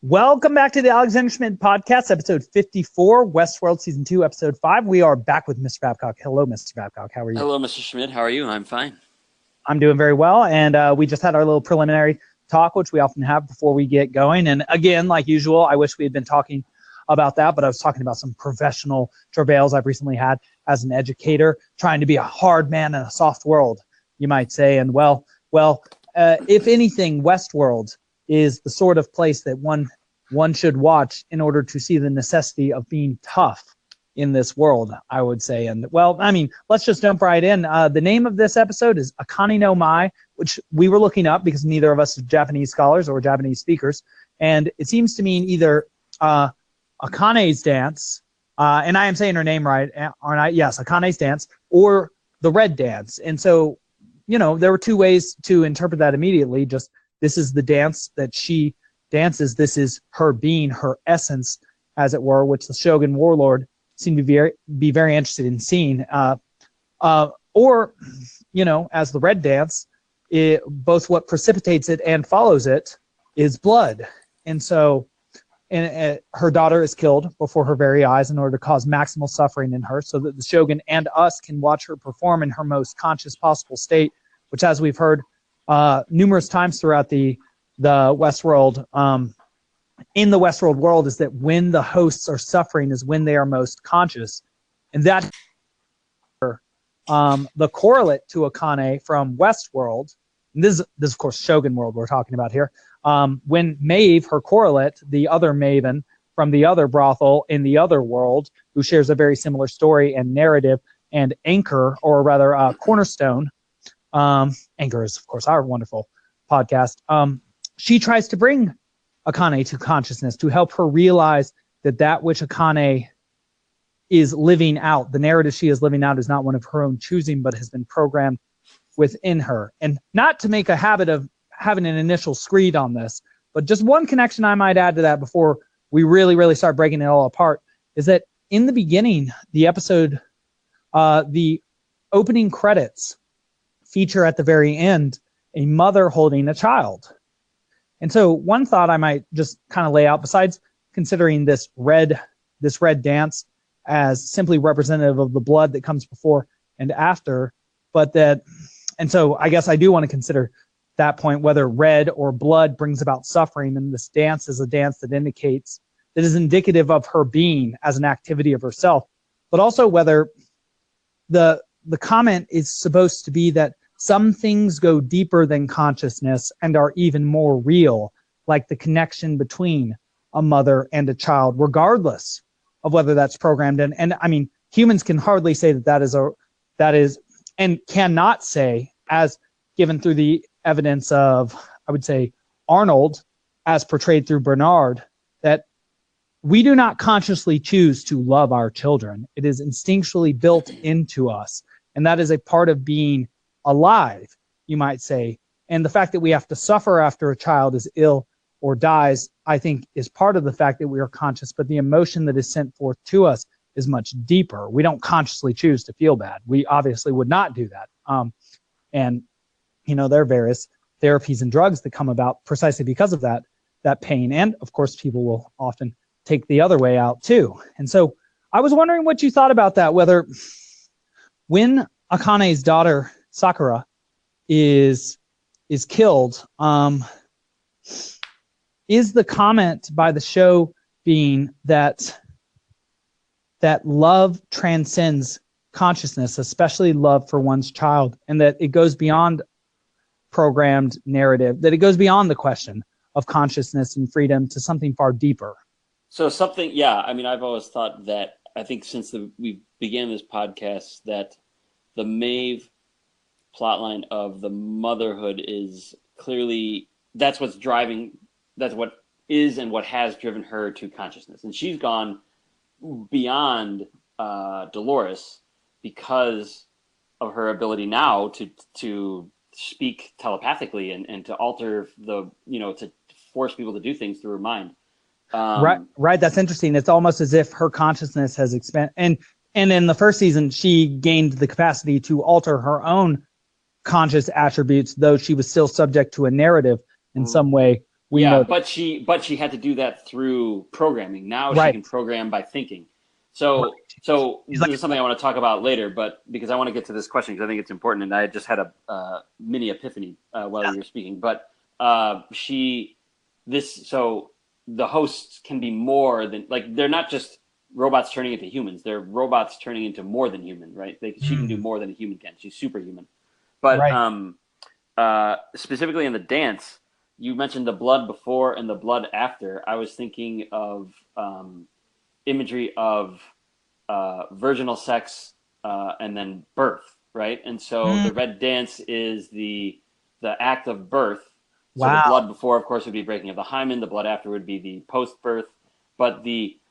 Welcome back to the Alexander Schmidt Podcast, episode 54, Westworld Season 2, episode 5. We are back with Mr. Babcock. Hello, Mr. Babcock. How are you? Hello, Mr. Schmidt. How are you? I'm fine. I'm doing very well, and we just had our little preliminary talk, which we often have before we get going. And again, like usual, I wish we had been talking about that, but I was talking about some professional travails I've recently had as an educator, trying to be a hard man in a soft world, you might say. And well, if anything, Westworld is the sort of place that one should watch in order to see the necessity of being tough in this world, I would say. And well, I mean, let's just jump right in. The name of this episode is Akane No Mai, which we were looking up because neither of us are Japanese scholars or Japanese speakers. And it seems to mean either Akane's dance, and I am saying her name right, aren't I? Yes, Akane's dance, or the red dance. And so, you know, there were two ways to interpret that immediately. Just this is the dance that she dances. This is her being, her essence, as it were, which the Shogun warlord seemed to be very interested in seeing. Or, you know, as the red dance, both what precipitates it and follows it is blood. And so her daughter is killed before her very eyes in order to cause maximal suffering in her so that the Shogun and us can watch her perform in her most conscious possible state, which, as we've heard numerous times throughout the Westworld, in the Westworld world, is that when the hosts are suffering is when they are most conscious. And that the correlate to Akane from Westworld, and this is of course Shogun World we're talking about here, when Maeve, her correlate, the other Maven from the other brothel in the other world, who shares a very similar story and narrative and anchor, or rather cornerstone, Anchor is of course our wonderful podcast, she tries to bring Akane to consciousness to help her realize that which Akane is living out, the narrative she is living out, is not one of her own choosing, but has been programmed within her. And not to make a habit of having an initial screed on this, but just one connection I might add to that before we really start breaking it all apart is that in the beginning, the episode, the opening credits feature at the very end a mother holding a child. And so one thought I might just kind of lay out, besides considering this red dance as simply representative of the blood that comes before and after, and so I guess I do want to consider that point, whether red or blood brings about suffering, and this dance is a dance that is indicative of her being as an activity of herself, but also whether the comment is supposed to be that some things go deeper than consciousness and are even more real, like the connection between a mother and a child, regardless of whether that's programmed in. And I mean, humans can hardly say that is, and cannot say, as given through the evidence of, I would say, Arnold, as portrayed through Bernard, that we do not consciously choose to love our children. It is instinctually built into us. And that is a part of being alive, you might say. And the fact that we have to suffer after a child is ill or dies, I think, is part of the fact that we are conscious, but the emotion that is sent forth to us is much deeper. We don't consciously choose to feel bad. We obviously would not do that. And, you know, there are various therapies and drugs that come about precisely because of that pain. And of course, people will often take the other way out too. And so I was wondering what you thought about that, whether when Akane's daughter Sakura is killed, is the comment by the show being that love transcends consciousness, especially love for one's child, and that it goes beyond programmed narrative, that it goes beyond the question of consciousness and freedom to something far deeper? So something, yeah, I mean, I've always thought that, I think since we began this podcast, that the Maeve plotline of the motherhood is clearly, that's what is and what has driven her to consciousness. And she's gone beyond Dolores because of her ability now to speak telepathically and to alter to force people to do things through her mind. Right. That's interesting. It's almost as if her consciousness has expanded. And in the first season, she gained the capacity to alter her own conscious attributes, though she was still subject to a narrative in some way know but she had to do that through programming. Now Right. she can program by thinking. So this is something I want to talk about later, but because I want to get to this question because I think it's important, and I just had a mini epiphany while you were speaking. But so the hosts can be more than, like, they're not just robots turning into humans. They're robots turning into more than human, right? She can do more than a human can. She's superhuman. But specifically in the dance, you mentioned the blood before and the blood after. I was thinking of imagery of virginal sex and then birth, right? And so the red dance is the act of birth. So the blood before, of course, would be breaking of the hymen. The blood after would be the post-birth. But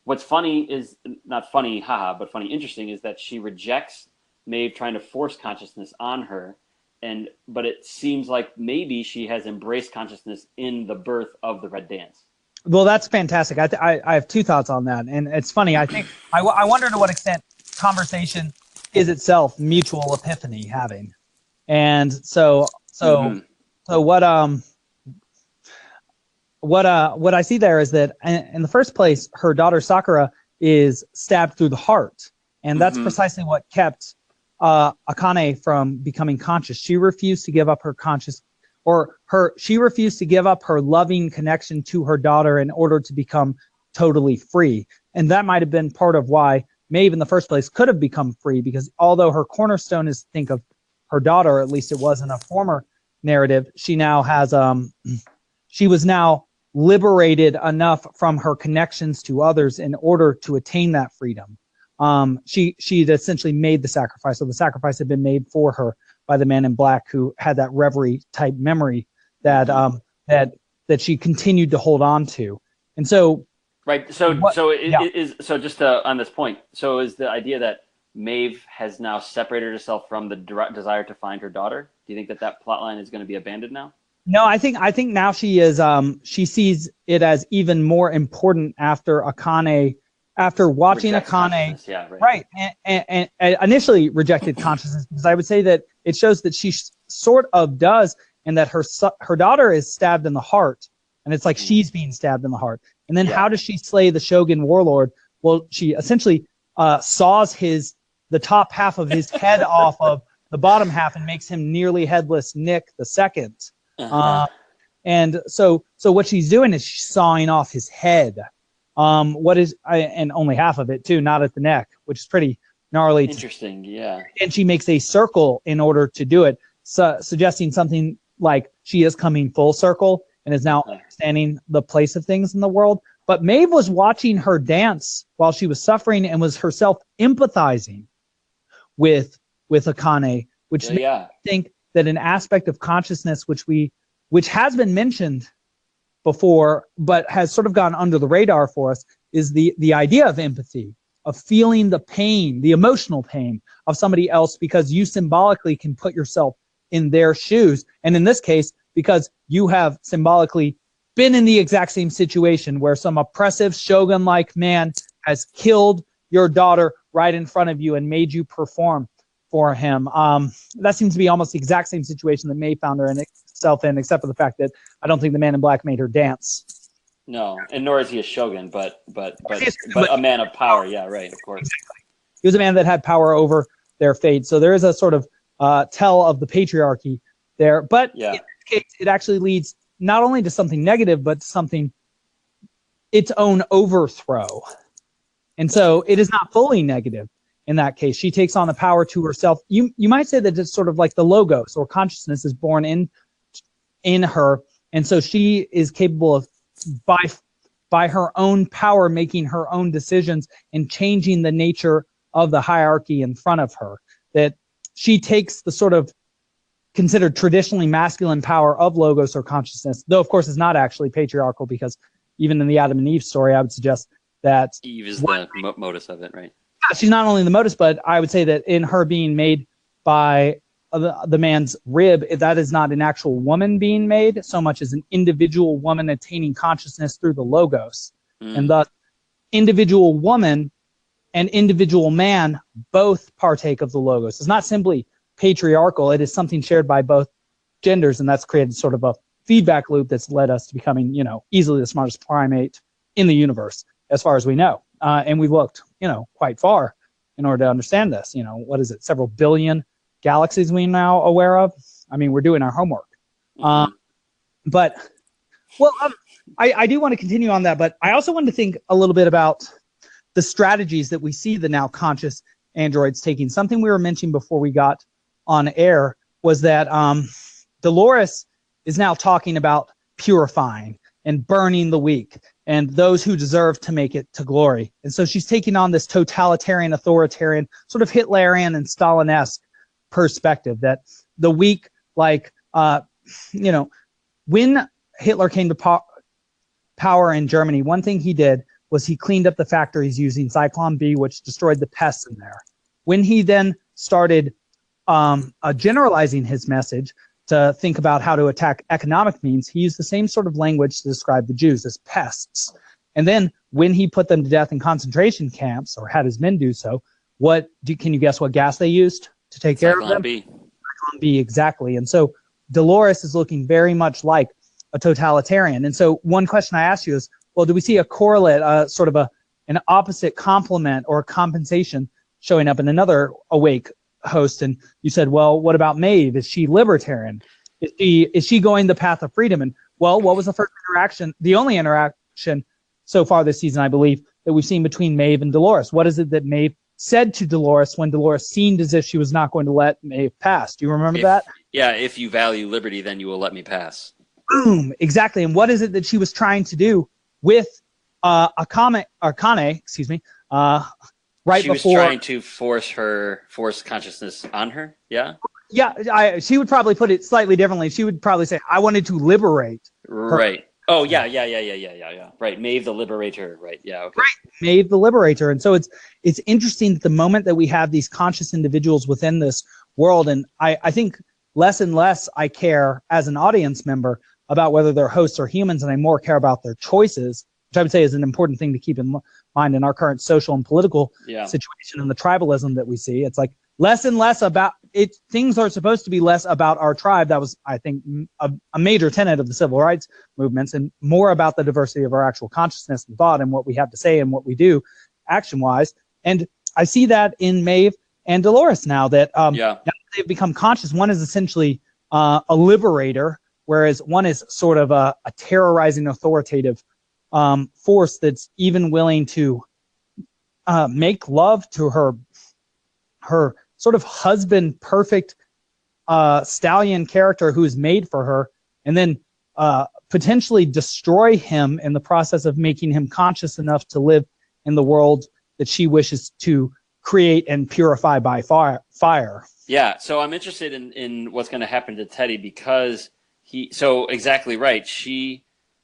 what's funny is, not funny, haha, but funny, interesting, is that she rejects Maeve trying to force consciousness on her. But it seems like maybe she has embraced consciousness in the birth of the red dance. Well, that's fantastic. I have two thoughts on that, and it's funny. I think I wonder to what extent conversation is itself mutual epiphany having, and so what I see there is that in the first place, her daughter Sakura is stabbed through the heart, and that's precisely what kept Akane from becoming conscious. She refused to give up her she refused to give up her loving connection to her daughter in order to become totally free. And that might have been part of why Maeve in the first place could have become free, because although her cornerstone is to think of her daughter, at least it was in a former narrative, she now has she was now liberated enough from her connections to others in order to attain that freedom. She'd essentially made the sacrifice. So the sacrifice had been made for her by the man in black, who had that reverie type memory that that she continued to hold on to. And so just on this point, so is the idea that Maeve has now separated herself from the desire to find her daughter? Do you think that plot line is going to be abandoned now? No, I think now she is she sees it as even more important after watching Akane, and initially rejected consciousness, because I would say that it shows that she sort of does, and that her daughter is stabbed in the heart, and it's like she's being stabbed in the heart. And then how does she slay the Shogun warlord? Well, she essentially saws the top half of his head off of the bottom half and makes him nearly headless Nick the second. And so what she's doing is she's sawing off his head. And only half of it too, not at the neck, which is pretty gnarly. Interesting, yeah. And she makes a circle in order to do it, suggesting something like she is coming full circle and is now understanding the place of things in the world. But Maeve was watching her dance while she was suffering and was herself empathizing with Akane, which makes me think that an aspect of consciousness which has been mentioned before, but has sort of gone under the radar for us, is the idea of empathy, of feeling the pain, the emotional pain of somebody else, because you symbolically can put yourself in their shoes. And in this case, because you have symbolically been in the exact same situation where some oppressive shogun-like man has killed your daughter right in front of you and made you perform for him. That seems to be almost the exact same situation that Maeve found herself in, except for the fact that I don't think the man in black made her dance. No, and nor is he a shogun, but a man of power. Yeah, right, of course. Exactly. He was a man that had power over their fate. So there is a sort of tell of the patriarchy there. But in this case, it actually leads not only to something negative, but to something its own overthrow. And so it is not fully negative. In that case, she takes on the power to herself. You might say that it's sort of like the logos, or consciousness, is born in her, and so she is capable of, by her own power, making her own decisions and changing the nature of the hierarchy in front of her. That she takes the sort of considered traditionally masculine power of logos or consciousness, though of course it's not actually patriarchal, because even in the Adam and Eve story, I would suggest that Eve is the modus of it, right? She's not only the modus, but I would say that in her being made by the man's rib, that is not an actual woman being made so much as an individual woman attaining consciousness through the logos. And thus individual woman and individual man both partake of the logos. It's not simply patriarchal, it is something shared by both genders, and that's created sort of feedback loop that's led us to becoming, easily the smartest primate in the universe, as far as we know. And we've looked, quite far in order to understand this. What is it? Several billion galaxies we now aware of. I mean, we're doing our homework. But I do want to continue on that, but I also want to think a little bit about the strategies that we see the now conscious androids taking. Something we were mentioning before we got on air was that Dolores is now talking about purifying and burning the weak and those who deserve to make it to glory. And so she's taking on this totalitarian, authoritarian, sort of Hitlerian and Stalin-esque perspective that the weak, like, when Hitler came to power in Germany, one thing he did was he cleaned up the factories using Zyklon B, which destroyed the pests in there. When he then started generalizing his message to think about how to attack economic means, he used the same sort of language to describe the Jews as pests. And then when he put them to death in concentration camps, or had his men do so, can you guess what gas they used to take care of them? B. Zyklon B, exactly. And so Dolores is looking very much like a totalitarian. And so one question I ask you is, well, do we see a correlate, sort of an opposite complement or compensation showing up in another awake host? And you said, well, what about Maeve? Is she libertarian? Is she going the path of freedom? And well, what was the first interaction, the only interaction so far this season, I believe, that we've seen between Maeve and Dolores? What is it that Maeve said to Dolores when Dolores seemed as if she was not going to let Maeve pass? Do you remember that? Yeah, if you value liberty, then you will let me pass. Boom, exactly. And what is it that she was trying to do with Akane, right she before? She was trying to force consciousness on her, yeah? Yeah, she would probably put it slightly differently. She would probably say, I wanted to liberate her. Right. Oh, yeah. Right, Maeve the Liberator, right, yeah, okay. Right, Maeve the Liberator. And so it's interesting that the moment that we have these conscious individuals within this world, and I think less and less I care as an audience member about whether they're hosts or humans, and I more care about their choices, which I would say is an important thing to keep in mind in our current social and political situation and the tribalism that we see. It's like less and less about it. Things are supposed to be less about our tribe. That was, I think, a major tenet of the civil rights movements, and more about the diversity of our actual consciousness and thought and what we have to say and what we do action-wise. And I see that in Maeve and Dolores now that now that they've become conscious. One is essentially a liberator, whereas one is sort of a terrorizing, authoritative force that's even willing to make love to her sort of husband, perfect stallion character who's made for her, and then potentially destroy him in the process of making him conscious enough to live in the world that she wishes to create and purify by fire. Yeah, so I'm interested in what's going to happen to Teddy, because so exactly right.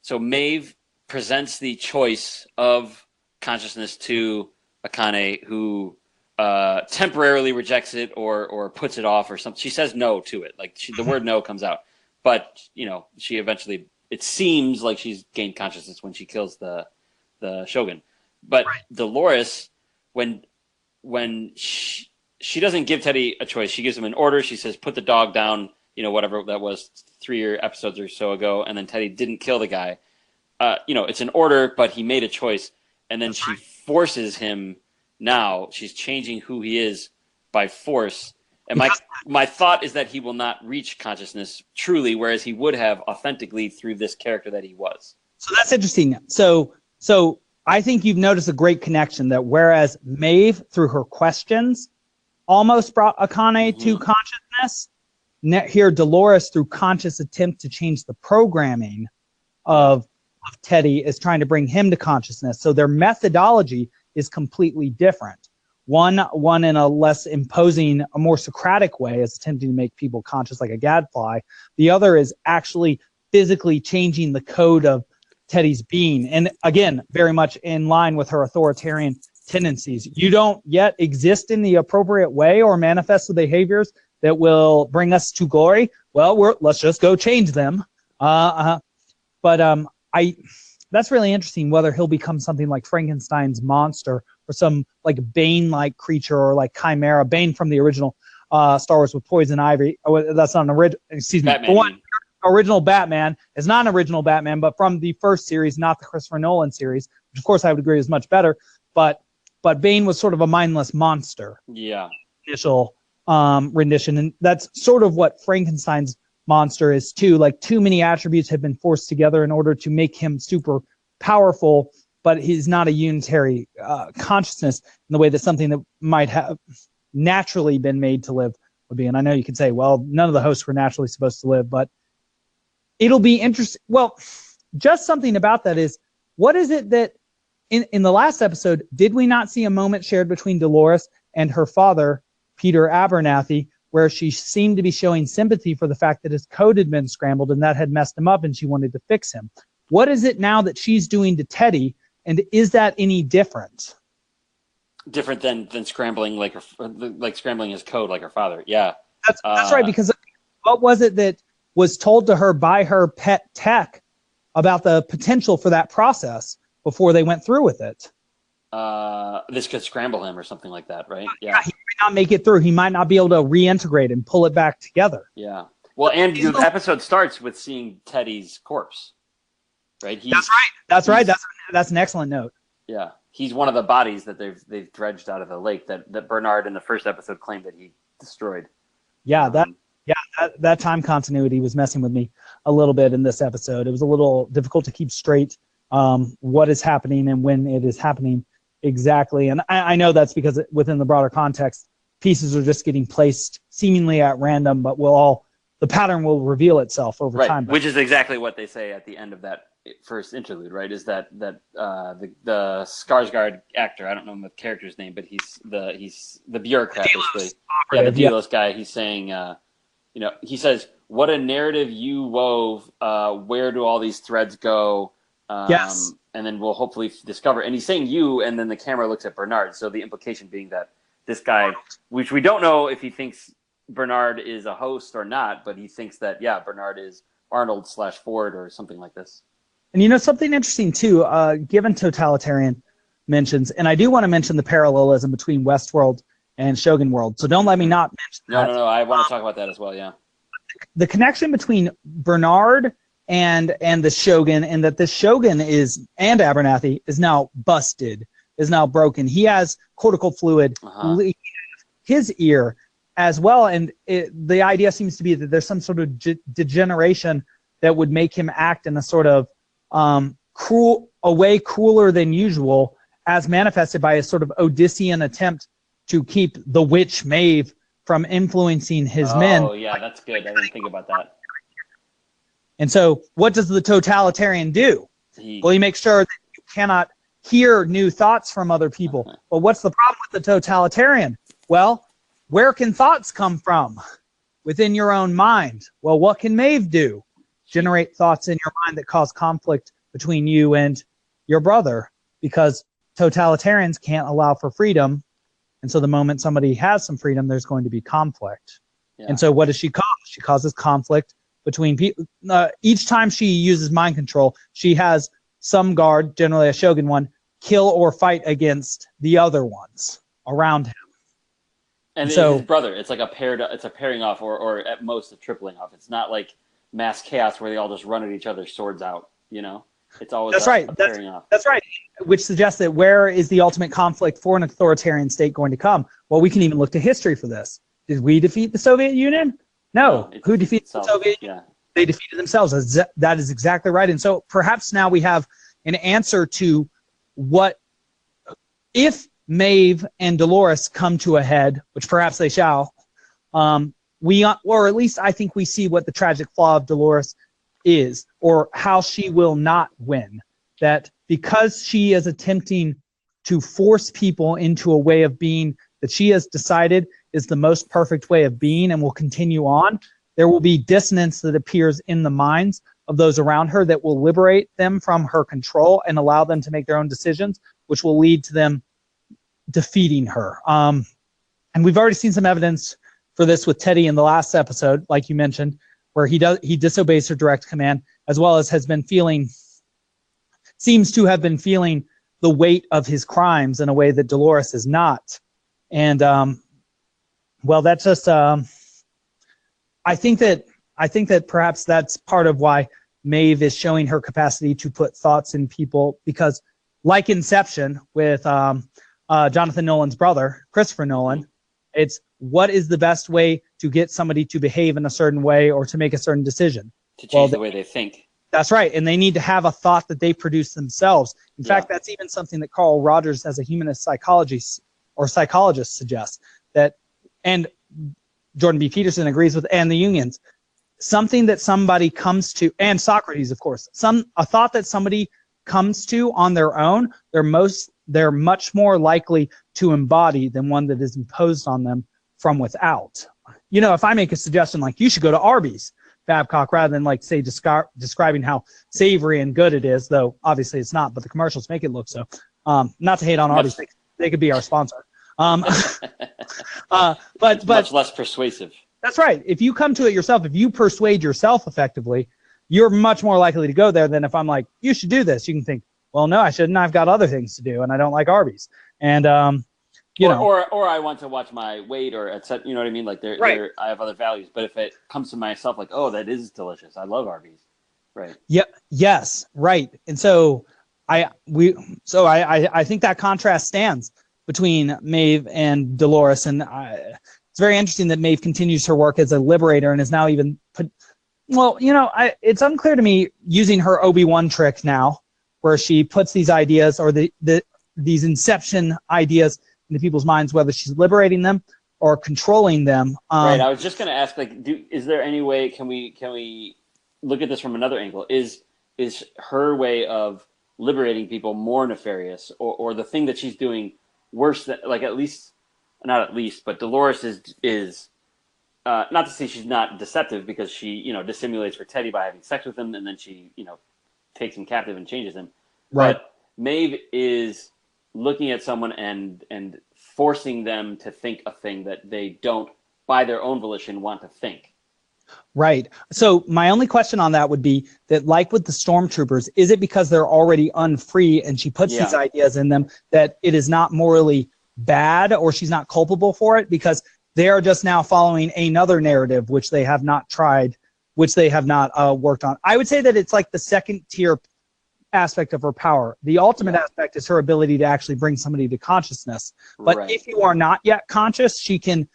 So Maeve presents the choice of consciousness to Akane, who temporarily rejects it or puts it off or something. She says no to it. Like the word no comes out, but she eventually, it seems like she's gained consciousness when she kills the Shogun. But right. Dolores, when she doesn't give Teddy a choice, she gives him an order. She says, put the dog down, whatever that was 3 episodes or so ago. And then Teddy didn't kill the guy. It's an order, but he made a choice. And then she forces him. Now she's changing who he is by force. And my thought is that he will not reach consciousness truly, whereas he would have authentically through this character that he was. So that's interesting. So I think you've noticed a great connection that whereas Maeve, through her questions, almost brought Akane to consciousness, here Dolores, through conscious attempt to change the programming of Teddy, is trying to bring him to consciousness. So their methodology is completely different. One in a less imposing, a more Socratic way, is attempting to make people conscious like a gadfly. The other is actually physically changing the code of Teddy's being. And again, very much in line with her authoritarian tendencies. You don't yet exist in the appropriate way or manifest the behaviors that will bring us to glory. Well, let's just go change them. That's really interesting, whether he'll become something like Frankenstein's monster or some like Bane-like creature, or like Chimera, Bane from the original Star Wars with Poison Ivy. Oh, that's not an original. Excuse me. Batman. original Batman is not an original Batman, but from the first series, not the Christopher Nolan series, which of course I would agree is much better. But Bane was sort of a mindless monster. Yeah. Initial rendition, and that's sort of what Frankenstein's monster is too. Like, too many attributes have been forced together in order to make him super powerful, but he's not a unitary consciousness in the way that something that might have naturally been made to live would be. And I know you could say, well, none of the hosts were naturally supposed to live, but it'll be interesting. Well, just something about that is, what is it that in the last episode, did we not see a moment shared between Dolores and her father, Peter Abernathy, where she seemed to be showing sympathy for the fact that his code had been scrambled and that had messed him up and she wanted to fix him? What is it now that she's doing to Teddy, and is that any different? Different than scrambling like scrambling his code like her father. Yeah. That's right, because what was it that was told to her by her pet tech about the potential for that process before they went through with it? This could scramble him or something like that, right? Yeah. He might not make it through. He might not be able to reintegrate and pull it back together. Yeah. Well, and the episode starts with seeing Teddy's corpse, right? That's right. That's an excellent note. Yeah. He's one of the bodies that they've dredged out of the lake that Bernard in the first episode claimed that he destroyed. Yeah, that time continuity was messing with me a little bit in this episode. It was a little difficult to keep straight what is happening and when it is happening exactly. And I know that's because within the broader context, pieces are just getting placed seemingly at random, but the pattern will reveal itself over time. Which is exactly what they say at the end of that first interlude, right? Is that the Skarsgård actor, I don't know the character's name, but he's the bureaucrat, basically. Yeah, the Delos guy. He's saying, he says, "What a narrative you wove. Where do all these threads go?" Yes. And then we'll hopefully discover. And he's saying you, and then the camera looks at Bernard. So the implication being that this guy, which we don't know if he thinks Bernard is a host or not, but he thinks that, Bernard is Arnold/Ford or something like this. And something interesting too, given totalitarian mentions, and I do want to mention the parallelism between Westworld and Shogun World. So don't let me not mention that. No, I want to talk about that as well, yeah. The connection between Bernard and the Shogun, and that the Shogun and Abernathy is now busted, is now broken. He has cortical fluid, his ear as well, and the idea seems to be that there's some sort of degeneration that would make him act in a sort of cooler than usual, as manifested by a sort of Odyssean attempt to keep the witch Maeve from influencing his men. Oh yeah, that's good. I didn't think about that. And so what does the totalitarian do? Well, he makes sure that you cannot hear new thoughts from other people. But what's the problem with the totalitarian? Well, where can thoughts come from? Within your own mind. Well, what can Maeve do? Generate thoughts in your mind that cause conflict between you and your brother, because totalitarians can't allow for freedom. And so the moment somebody has some freedom, there's going to be conflict. Yeah. And so what does she cause? She causes conflict between people. Each time she uses mind control, she has some guard, generally a shogun one, kill or fight against the other ones around him. And so his brother, it's like it's a pairing off, or at most a tripling off. It's not like mass chaos where they all just run at each other's swords out, It's always a pairing off. That's right. Which suggests that where is the ultimate conflict for an authoritarian state going to come? Well, we can even look to history for this. Did we defeat the Soviet Union? No. Who defeated the Soviet Union? They defeated themselves. That is exactly right. And so perhaps now we have an answer to what, if Maeve and Dolores come to a head, which perhaps they shall, or at least I think we see what the tragic flaw of Dolores is, or how she will not win. That because she is attempting to force people into a way of being that she has decided is the most perfect way of being and will continue on, there will be dissonance that appears in the minds of those around her that will liberate them from her control and allow them to make their own decisions, which will lead to them defeating her. And we've already seen some evidence for this with Teddy in the last episode, like you mentioned, where he disobeys her direct command, as well as seems to have been feeling the weight of his crimes in a way that Dolores is not. And well, that's just I think that I think that perhaps that's part of why Maeve is showing her capacity to put thoughts in people, because like Inception with Jonathan Nolan's brother, Christopher Nolan, it's what is the best way to get somebody to behave in a certain way or to make a certain decision. To change the way they think. That's right. And they need to have a thought that they produce themselves. In fact, that's even something that Carl Rogers, as a humanist psychologist suggests, that, and Jordan B. Peterson agrees with, and the Jungians, something that somebody comes to, and Socrates, of course, a thought that somebody comes to on their own, they're much more likely to embody than one that is imposed on them from without. You know, if I make a suggestion like you should go to Arby's, Babcock, rather than like say describing how savory and good it is, though obviously it's not, but the commercials make it look so. Not to hate on Arby's, they could be our sponsor. But much less persuasive. That's right. If you come to it yourself, if you persuade yourself effectively, you're much more likely to go there than if I'm like, you should do this. You can think, well, no, I shouldn't. I've got other things to do, and I don't like Arby's. And or I want to watch my weight, or etc. You know what I mean? Like I have other values. But if it comes to myself, like, oh, that is delicious. I love Arby's. Right. Yeah. Yes. Right. And so I think that contrast stands between Maeve and Dolores, and it's very interesting that Maeve continues her work as a liberator and is now even it's unclear to me using her Obi-Wan trick now, where she puts these ideas or these inception ideas into people's minds, whether she's liberating them or controlling them. Right. I was just going to ask, like, is there any way, can we look at this from another angle? Is her way of liberating people more nefarious, or the thing that she's doing worse than, like, but Dolores is not to say she's not deceptive, because she, dissimulates for Teddy by having sex with him, and then she, takes him captive and changes him. Right. But Maeve is looking at someone and forcing them to think a thing that they don't, by their own volition, want to think. Right. So my only question on that would be that, like with the stormtroopers, is it because they're already unfree and she puts these ideas in them that it is not morally bad, or she's not culpable for it, because they are just now following another narrative which they have not tried, which they have not worked on? I would say that it's like the second tier aspect of her power. The ultimate aspect is her ability to actually bring somebody to consciousness. But if you are not yet conscious, she can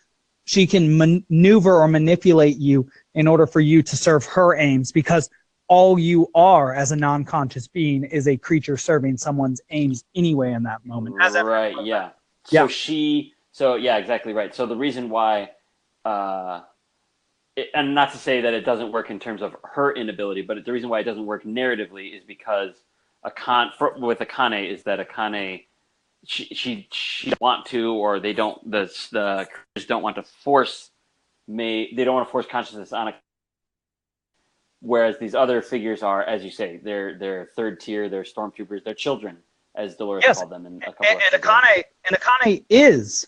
maneuver or manipulate you in order for you to serve her aims, because all you are as a non-conscious being is a creature serving someone's aims anyway in that moment. Right. Yeah. So exactly right. So the reason why, and not to say that it doesn't work in terms of her inability, but the reason why it doesn't work narratively is because with Akane is that Akane, she want to, or they don't, the creatures don't want to force they don't want to force consciousness on a, whereas these other figures are, as you say, they're third tier, they're stormtroopers, they're children, as Dolores called them in a couple of Akane is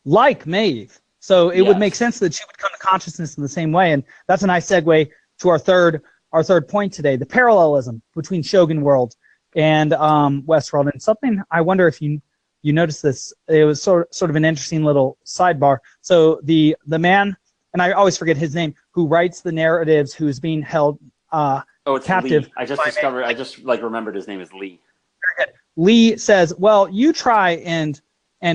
like Maeve. So it would make sense that she would come to consciousness in the same way. And that's a nice segue to our third point today, the parallelism between Shogun World and Westworld. And something I wonder if you noticed this, it was sort of an interesting little sidebar. So the man, and I always forget his name, who writes the narratives, who's being held it's captive. Lee. I just remembered his name is Lee. Lee says, well, you try and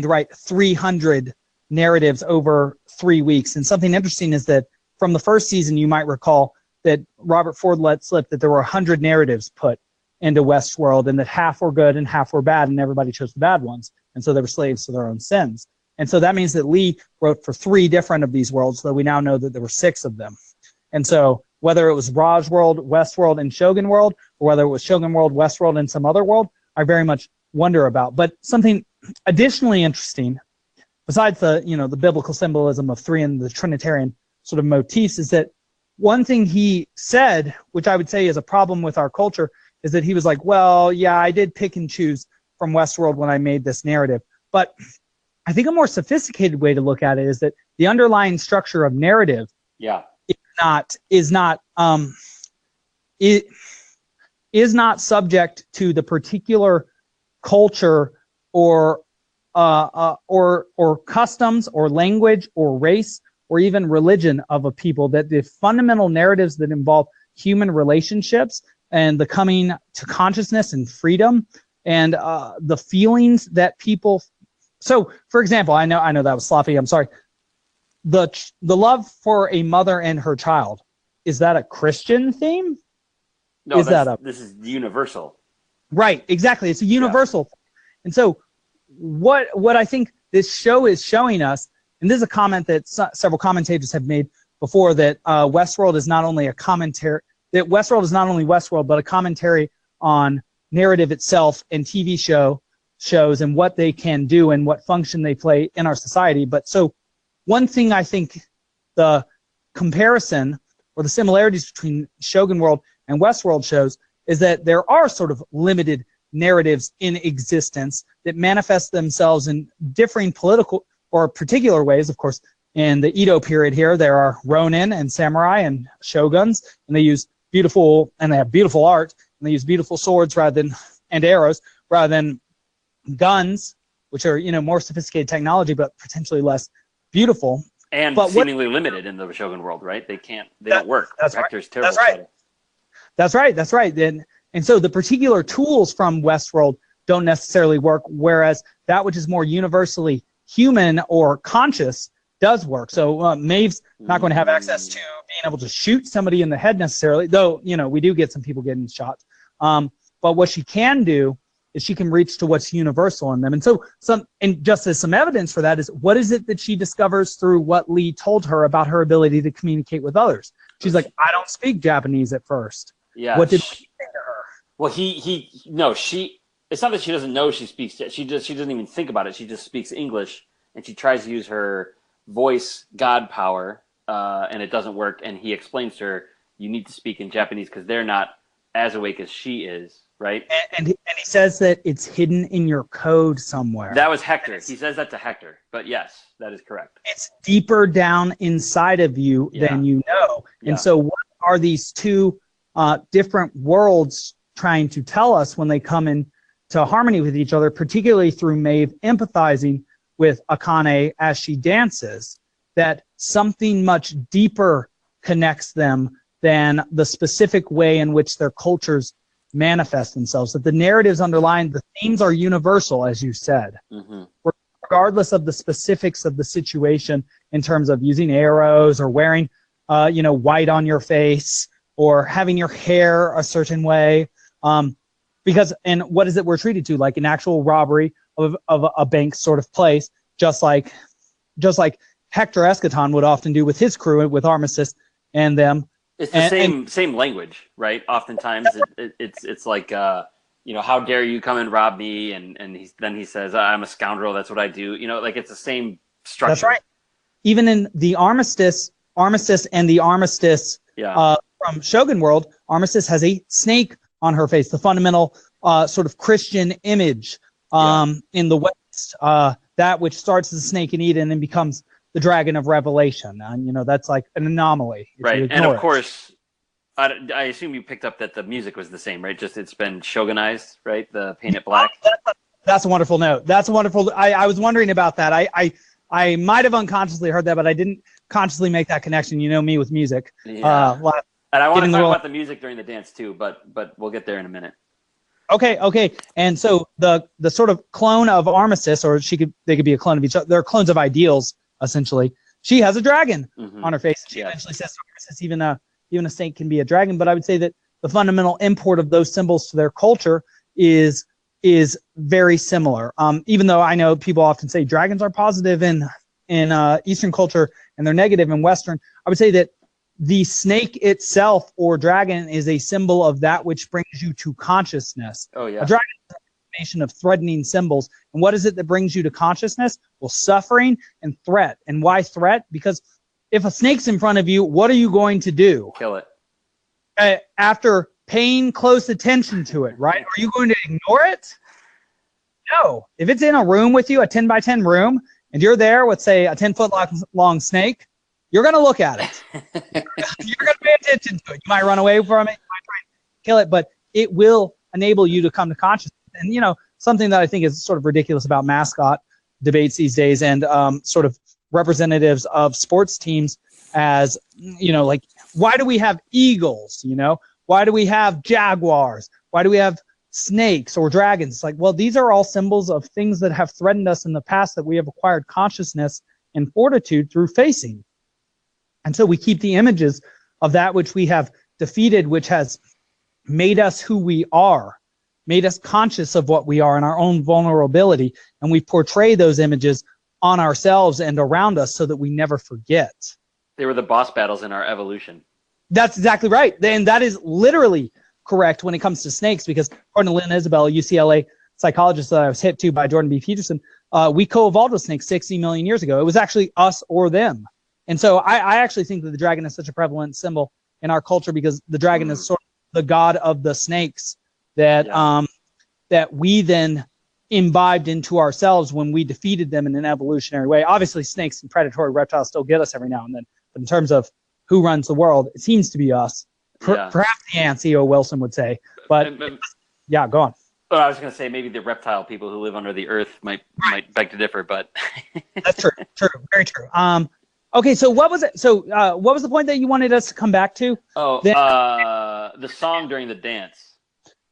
write 300 narratives over 3 weeks. And something interesting is that from the first season, you might recall that Robert Ford let slip that there were 100 narratives put into Westworld, and that half were good and half were bad, and everybody chose the bad ones. And so they were slaves to their own sins. And so that means that Lee wrote for 3 different of these worlds, though we now know that there were 6 of them. And so whether it was Raj World, Westworld, and Shogun World, or whether it was Shogun World, Westworld, and some other world, I very much wonder about. But something additionally interesting, besides the biblical symbolism of 3 and the Trinitarian sort of motifs, is that one thing he said, which I would say is a problem with our culture, is that he was like, well, yeah, I did pick and choose from Westworld when I made this narrative. But I think a more sophisticated way to look at it is that the underlying structure of narrative is not subject to the particular culture or customs or language or race or even religion of a people, that the fundamental narratives that involve human relationships and the coming to consciousness and freedom and the feelings that people. So, for example, I know that was sloppy. I'm sorry. The love for a mother and her child, is that a Christian theme? No, this is universal. Right, exactly. It's a universal. Yeah. And so what I think this show is showing us, and this is a comment that several commentators have made before, that Westworld is not only a commentary, that Westworld is not only Westworld, but a commentary on narrative itself and TV shows and what they can do and what function they play in our society. But so one thing I think the comparison or the similarities between Shogun World and Westworld shows is that there are sort of limited narratives in existence that manifest themselves in differing political or particular ways. Of course, in the Edo period here, there are ronin and samurai and shoguns, and they use beautiful, and they have beautiful art, and they use beautiful swords and arrows rather than guns, which are, more sophisticated technology, but potentially less beautiful. And seemingly limited in the Shogun World, right? They don't work. That's right. Terrible. That's right. That's right. And so the particular tools from Westworld don't necessarily work, whereas that which is more universally human or conscious does work. So Maeve's not going to have access to being able to shoot somebody in the head necessarily, though, we do get some people getting shot. But what she can do is she can reach to what's universal in them. And so just as some evidence for that is, what is it that she discovers through what Lee told her about her ability to communicate with others? She's like, I don't speak Japanese at first. Yeah. What did he say to her? Well, it's not that she doesn't know she speaks. She doesn't even think about it. She just speaks English, and she tries to use her voice God power, and it doesn't work. And he explains to her, you need to speak in Japanese because they're not as awake as she is, right? And he says that it's hidden in your code somewhere. That was Hector. He says that to Hector. But yes, that is correct. It's deeper down inside of you than you know. And so what are these two different worlds trying to tell us when they come into harmony with each other, particularly through Maeve empathizing with Akane as she dances, that something much deeper connects them than the specific way in which their cultures manifest themselves, that the narratives underlying the themes are universal, as you said, regardless of the specifics of the situation in terms of using arrows or wearing, white on your face or having your hair a certain way. Because what is it we're treated to? Like an actual robbery of a bank sort of place, just like Hector Eschaton would often do with his crew, with Armistice and them. It's the same language, right? Oftentimes it's like, how dare you come and rob me? And then he says, I'm a scoundrel. That's what I do. Like it's the same structure. That's right. Even in the Armistice and the Armistice from Shogun World, Armistice has a snake on her face, the fundamental sort of Christian image in the West, that which starts as a snake in Eden and becomes the dragon of Revelation. And, that's like an anomaly. Right. And of course, I assume you picked up that the music was the same, right? Just it's been shogunized, right? The paint it black. That's a wonderful note. That's a wonderful. I was wondering about that. I might have unconsciously heard that, but I didn't consciously make that connection. You know me with music. Yeah. And I want to talk about the music during the dance too, but we'll get there in a minute. Okay. And so the sort of clone of Armistice, or they could be a clone of each other. They're clones of ideals, essentially. She has a dragon on her face. She eventually says to Armistice, even a snake can be a dragon. But I would say that the fundamental import of those symbols to their culture is very similar. Even though I know people often say dragons are positive in Eastern culture and they're negative in Western, I would say that the snake itself or dragon is a symbol of that which brings you to consciousness. Oh, yeah. A dragon is a combination of threatening symbols. And what is it that brings you to consciousness? Well, suffering and threat. And why threat? Because if a snake's in front of you, what are you going to do? Kill it. After paying close attention to it, right? Are you going to ignore it? No. If it's in a room with you, a 10 by 10 room, and you're there with, say, a 10-foot long snake, you're going to look at it. You're going to pay attention to it. You might run away from it. You might try and kill it, but it will enable you to come to consciousness. And, something that I think is sort of ridiculous about mascot debates these days and sort of representatives of sports teams as, you know, like, why do we have eagles? You know, why do we have jaguars? Why do we have snakes or dragons? It's like, well, these are all symbols of things that have threatened us in the past that we have acquired consciousness and fortitude through facing. And so we keep the images of that which we have defeated, which has made us who we are, made us conscious of what we are and our own vulnerability. And we portray those images on ourselves and around us so that we never forget. They were the boss battles in our evolution. That's exactly right. And that is literally correct when it comes to snakes, because according to Lynn Isabel, a UCLA psychologist that I was hit to by Jordan B. Peterson, we co-evolved with snakes 60 million years ago. It was actually us or them. And so I actually think that the dragon is such a prevalent symbol in our culture, because the dragon is sort of the god of the snakes that that we then imbibed into ourselves when we defeated them in an evolutionary way. Obviously, snakes and predatory reptiles still get us every now and then. But in terms of who runs the world, it seems to be us. Perhaps the ants, E.O. Wilson would say. But yeah, go on. Well, I was going to say maybe the reptile people who live under the earth might beg to differ, but that's true. True, very true. Okay, so what was it? So what was the point that you wanted us to come back to? Oh, the song during the dance.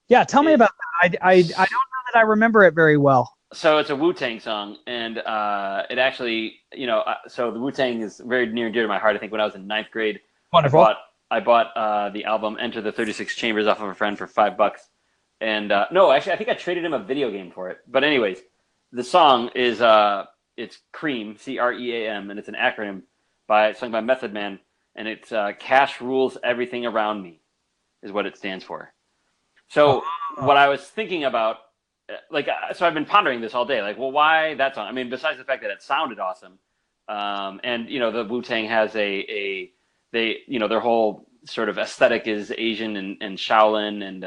Yeah, tell me about that. I don't know that I remember it very well. So it's a Wu-Tang song, and it actually, you know, so the Wu-Tang is very near and dear to my heart. I think when I was in 9th grade, wonderful. I bought the album Enter the 36 Chambers off of a friend for $5. And no, actually, I think I traded him a video game for it. But anyways, the song is it's CREAM, C-R-E-A-M, and it's an acronym sung by Method Man, and it's Cash Rules Everything Around Me is what it stands for. So what I was thinking about, so I've been pondering this all day, like, well, why that song? I mean, besides the fact that it sounded awesome, and, you know, the Wu-Tang has they, you know, their whole sort of aesthetic is Asian and Shaolin and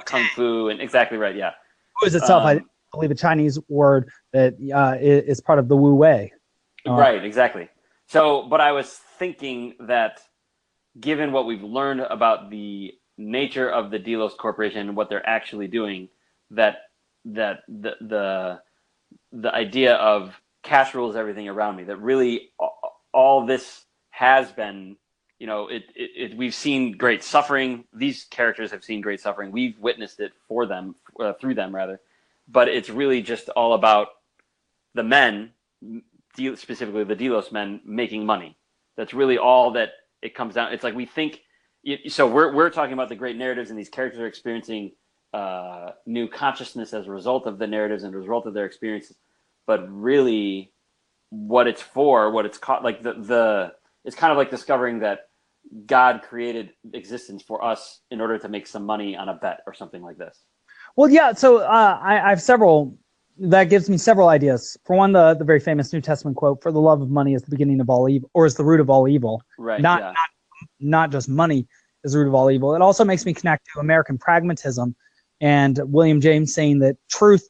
Kung Fu, and exactly right, yeah. Wu is itself, I believe, a Chinese word that is part of the Wu Wei. Right, exactly. So, but I was thinking that given what we've learned about the nature of the Delos Corporation and what they're actually doing, that the idea of cash rules everything around me, that really all this has been, you know, we've seen great suffering. These characters have seen great suffering. We've witnessed it for them, through them rather, but it's really just all about the men, specifically the Delos men, making money. That's really all that it comes down. It's like we think. So we're talking about the great narratives, and these characters are experiencing new consciousness as a result of the narratives and as a result of their experiences. But really, what it's for, what it's caught, like it's kind of like discovering that God created existence for us in order to make some money on a bet or something like this. Well, yeah. So I have several. That gives me several ideas. For one, the very famous New Testament quote, "For the love of money is the beginning of all evil," or is the root of all evil. Right. Not just money is the root of all evil. It also makes me connect to American pragmatism and William James saying that truth,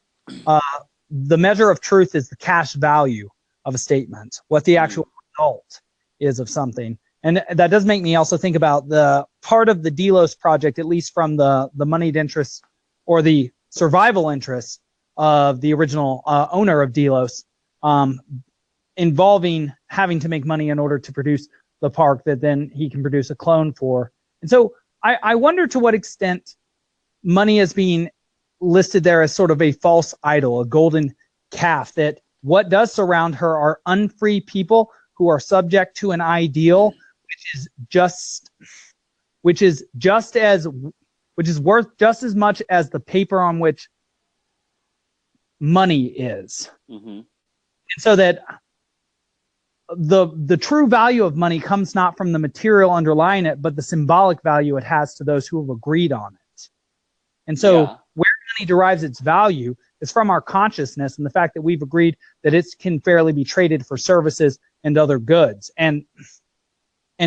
the measure of truth is the cash value of a statement, what the actual result is of something. And that does make me also think about the part of the Delos project, at least from the moneyed interests or the survival interests of the original owner of Delos, involving having to make money in order to produce the park that then he can produce a clone for. And so I wonder to what extent money is being listed there as sort of a false idol, a golden calf, that what does surround her are unfree people who are subject to an ideal which is worth just as much as the paper on which money is. Mm-hmm. And so that the true value of money comes not from the material underlying it, but the symbolic value it has to those who have agreed on it. And so where money derives its value is from our consciousness and the fact that we've agreed that it can fairly be traded for services and other goods. And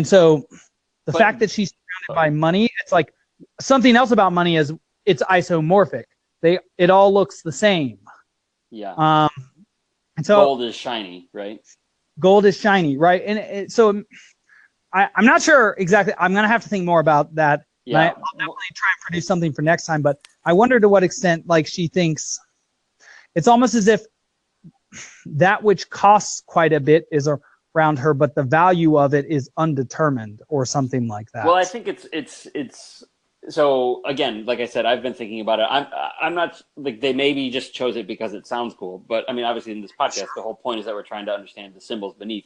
so the fact that she's surrounded by money, it's like something else about money is it's isomorphic. It all looks the same. Yeah. And so gold is shiny, right? Gold is shiny, right? And so I'm not sure exactly. I'm going to have to think more about that. Yeah. I'll definitely try and produce something for next time. But I wonder to what extent, like, she thinks it's almost as if that which costs quite a bit is around her, but the value of it is undetermined or something like that. Well, I think it's so again, like I said, I've been thinking about it. I'm not like they maybe just chose it because it sounds cool, but I mean, obviously in this podcast, the whole point is that we're trying to understand the symbols beneath.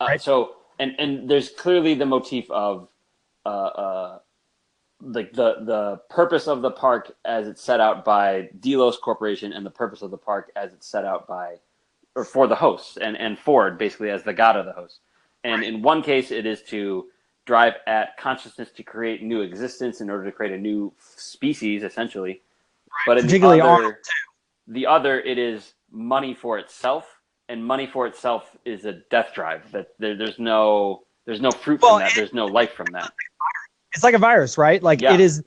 Right. So and there's clearly the motif of like the purpose of the park as it's set out by Delos Corporation, and the purpose of the park as it's set out by or for the hosts, and Ford basically as the god of the hosts. And in one case, it is to drive at consciousness to create new existence in order to create a new species, essentially. But in the other, it is money for itself, and money for itself is a death drive. That there's no fruit from that. There's no life from that. It's like a virus, right? Like it's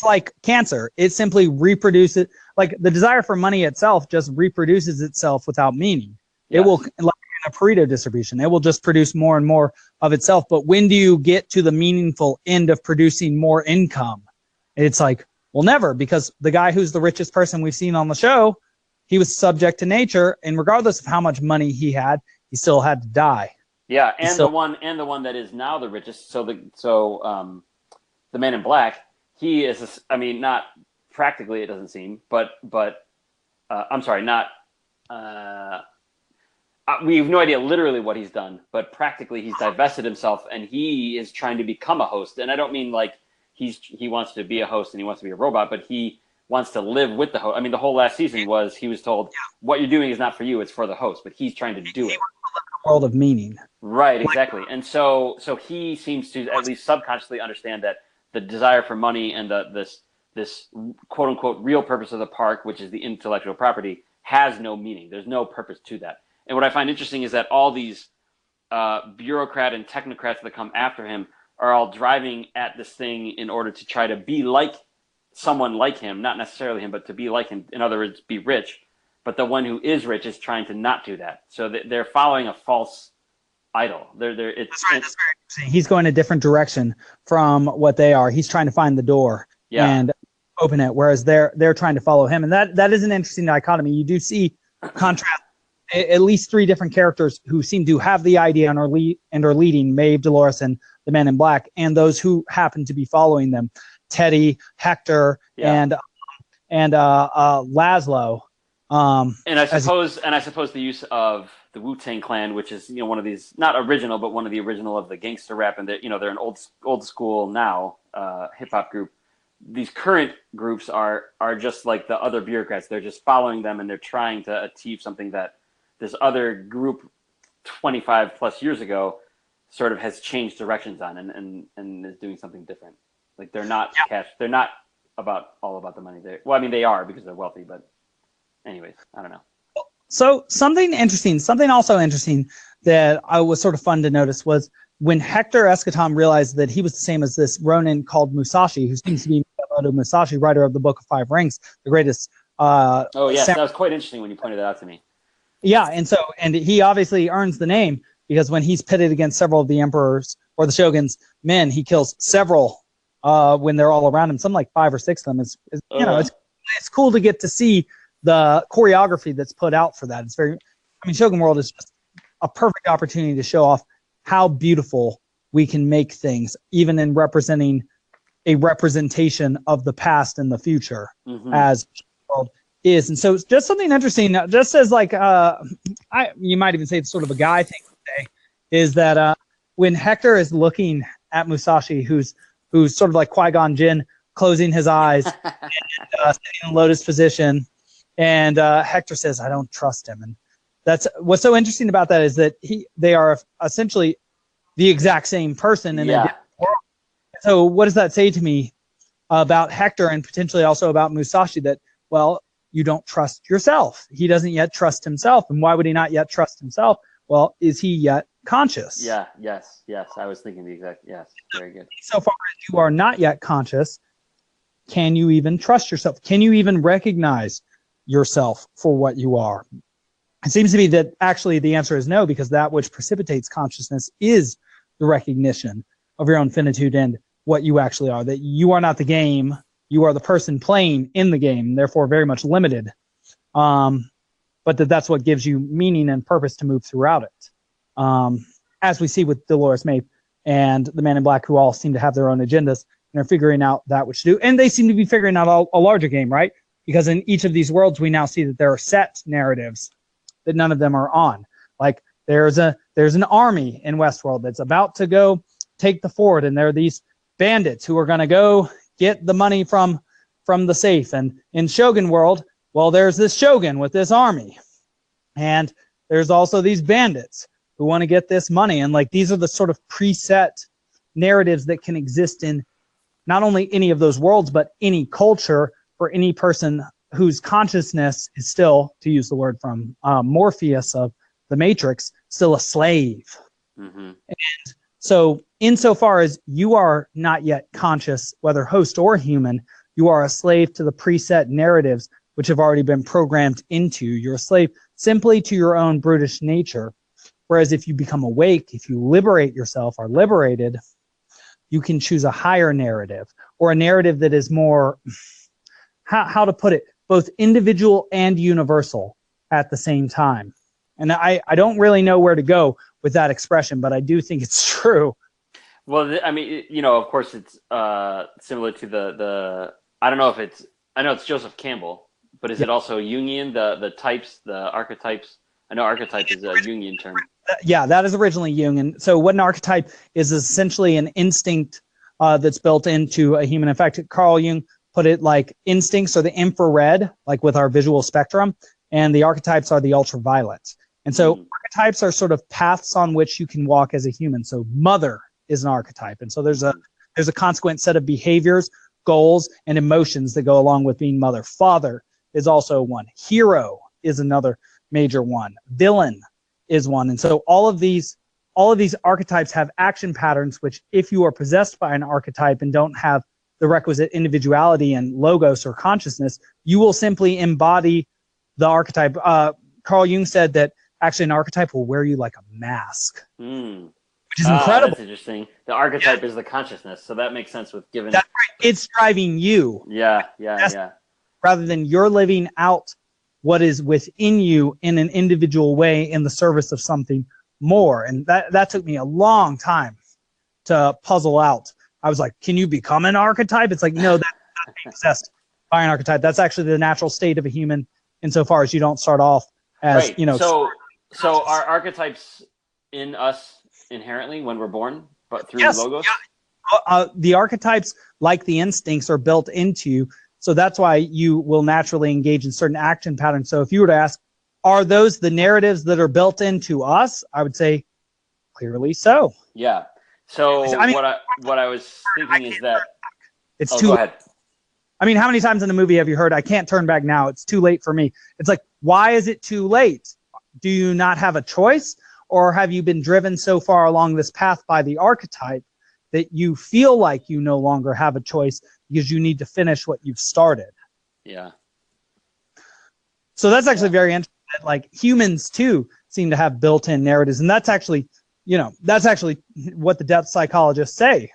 like cancer. It simply reproduces. Like the desire for money itself just reproduces itself without meaning. It will, like in a Pareto distribution, it will just produce more and more of itself. But when do you get to the meaningful end of producing more income? It's like, well, never, because the guy who's the richest person we've seen on the show, he was subject to nature, and regardless of how much money he had, he still had to die. Yeah, and the one that is now the richest. So the Man in Black, he is. I mean, not practically, it doesn't seem, but I'm sorry, not. We have no idea literally what he's done, but practically he's divested himself, and he is trying to become a host. And I don't mean like he wants to be a host and he wants to be a robot, but he wants to live with the host. I mean, the whole last season was he was told, what you're doing is not for you, it's for the host, but he's trying to do it. A world of meaning. Right, exactly. And so he seems to at least subconsciously understand that the desire for money and this quote unquote real purpose of the park, which is the intellectual property, has no meaning. There's no purpose to that. And what I find interesting is that all these bureaucrat and technocrats that come after him are all driving at this thing in order to try to be like someone like him, not necessarily him, but to be like him. In other words, be rich. But the one who is rich is trying to not do that. So they're following a false idol. That's right. That's very interesting. He's going a different direction from what they are. He's trying to find the door and open it, whereas they're trying to follow him. And that is an interesting dichotomy. You do see contrast. At least three different characters who seem to have the idea and are leading, Maeve, Dolores, and the Man in Black, and those who happen to be following them, Teddy, Hector, and Laszlo. And I suppose the use of the Wu-Tang Clan, which is one of these, not original, but one of the original of the gangster rap, and they're an old school now hip hop group. These current groups are just like the other bureaucrats. They're just following them, and they're trying to achieve something that this other group 25 plus years ago sort of has changed directions on and is doing something different. Like they're not cash. They're not all about the money. They are because they're wealthy, but anyways, I don't know. So something also interesting that I was sort of fun to notice was when Hector Eschaton realized that he was the same as this Ronin called Musashi, who seems to be Miyamoto Musashi, writer of the Book of Five Rings, the greatest. That was quite interesting when you pointed that out to me. Yeah, and he obviously earns the name because when he's pitted against several of the emperor's or the shogun's men, he kills several when they're all around him. Some like 5 or 6 of them. It's cool to get to see the choreography that's put out for that. Shogun World is just a perfect opportunity to show off how beautiful we can make things, even in representing a representation of the past and the future as world is. And so it's just something interesting, just as like you might even say it's sort of a guy thing today, is that when Hector is looking at Musashi, who's sort of like Qui-Gon Jinn, closing his eyes and sitting in lotus position, and Hector says, I don't trust him. And that's what's so interesting about that, is that they are essentially the exact same person in a different world. So what does that say to me about Hector, and potentially also about Musashi, that, well, you don't trust yourself. He doesn't yet trust himself. And why would he not yet trust himself? Well, is he yet conscious? Yeah, yes. I was thinking the exact, yes, very good. So far as you are not yet conscious, can you even trust yourself? Can you even recognize yourself for what you are? It seems to me that actually the answer is no, because that which precipitates consciousness is the recognition of your own finitude and what you actually are, that you are not the game. You are the person playing in the game, therefore very much limited. but that's what gives you meaning and purpose to move throughout it. As we see with Dolores, Maeve, and the Man in Black, who all seem to have their own agendas and are figuring out that which to do. And they seem to be figuring out a larger game, right? Because in each of these worlds, we now see that there are set narratives that none of them are on. Like there's an army in Westworld that's about to go take the fort, and there are these bandits who are going to go get the money from the safe. And in Shogun World, well, there's this shogun with this army, and there's also these bandits who want to get this money. And like these are the sort of preset narratives that can exist in not only any of those worlds, but any culture for any person whose consciousness is still, to use the word from Morpheus of the Matrix, still a slave. And so insofar as you are not yet conscious, whether host or human, you are a slave to the preset narratives which have already been programmed into you. You're a slave simply to your own brutish nature. Whereas if you become awake, if you liberate yourself, are liberated, you can choose a higher narrative, or a narrative that is more, how to put it, both individual and universal at the same time. And I don't really know where to go with that expression, but I do think it's true. Well, I mean, you know, of course, it's similar to the I don't know if it's, I know it's Joseph Campbell, but is it also Jungian, the types, the archetypes? I know archetype is a Jungian term. Yeah, that is originally Jung. And so what an archetype is essentially an instinct that's built into a human. In fact, Carl Jung put it like instincts are the infrared, like with our visual spectrum, and the archetypes are the ultraviolet. And so archetypes are sort of paths on which you can walk as a human. So mother is an archetype. And so there's a consequent set of behaviors, goals, and emotions that go along with being mother. Father is also one. Hero is another major one. Villain is one. And so all of these archetypes have action patterns, which if you are possessed by an archetype and don't have the requisite individuality and logos or consciousness, you will simply embody the archetype. Carl Jung said that actually an archetype will wear you like a mask, which is incredible. That's interesting. The archetype is the consciousness, so that makes sense with given. That's right. It's driving you. Yeah. Rather than you're living out what is within you in an individual way in the service of something more. And that took me a long time to puzzle out. I was like, can you become an archetype? It's like, no, that's not being possessed by an archetype. That's actually the natural state of a human insofar as you don't start off as, right. So are archetypes in us inherently when we're born, but through logos? Yeah. The archetypes, like the instincts, are built into you. So that's why you will naturally engage in certain action patterns. So if you were to ask, are those the narratives that are built into us? I would say clearly so. Yeah. So what I was thinking is that it's too. Go ahead. I mean, how many times in a movie have you heard, I can't turn back now, it's too late for me? It's like, why is it too late? Do you not have a choice? Or have you been driven so far along this path by the archetype that you feel like you no longer have a choice because you need to finish what you've started? Yeah. So that's actually very interesting. Like humans too seem to have built-in narratives, and that's actually what the depth psychologists say,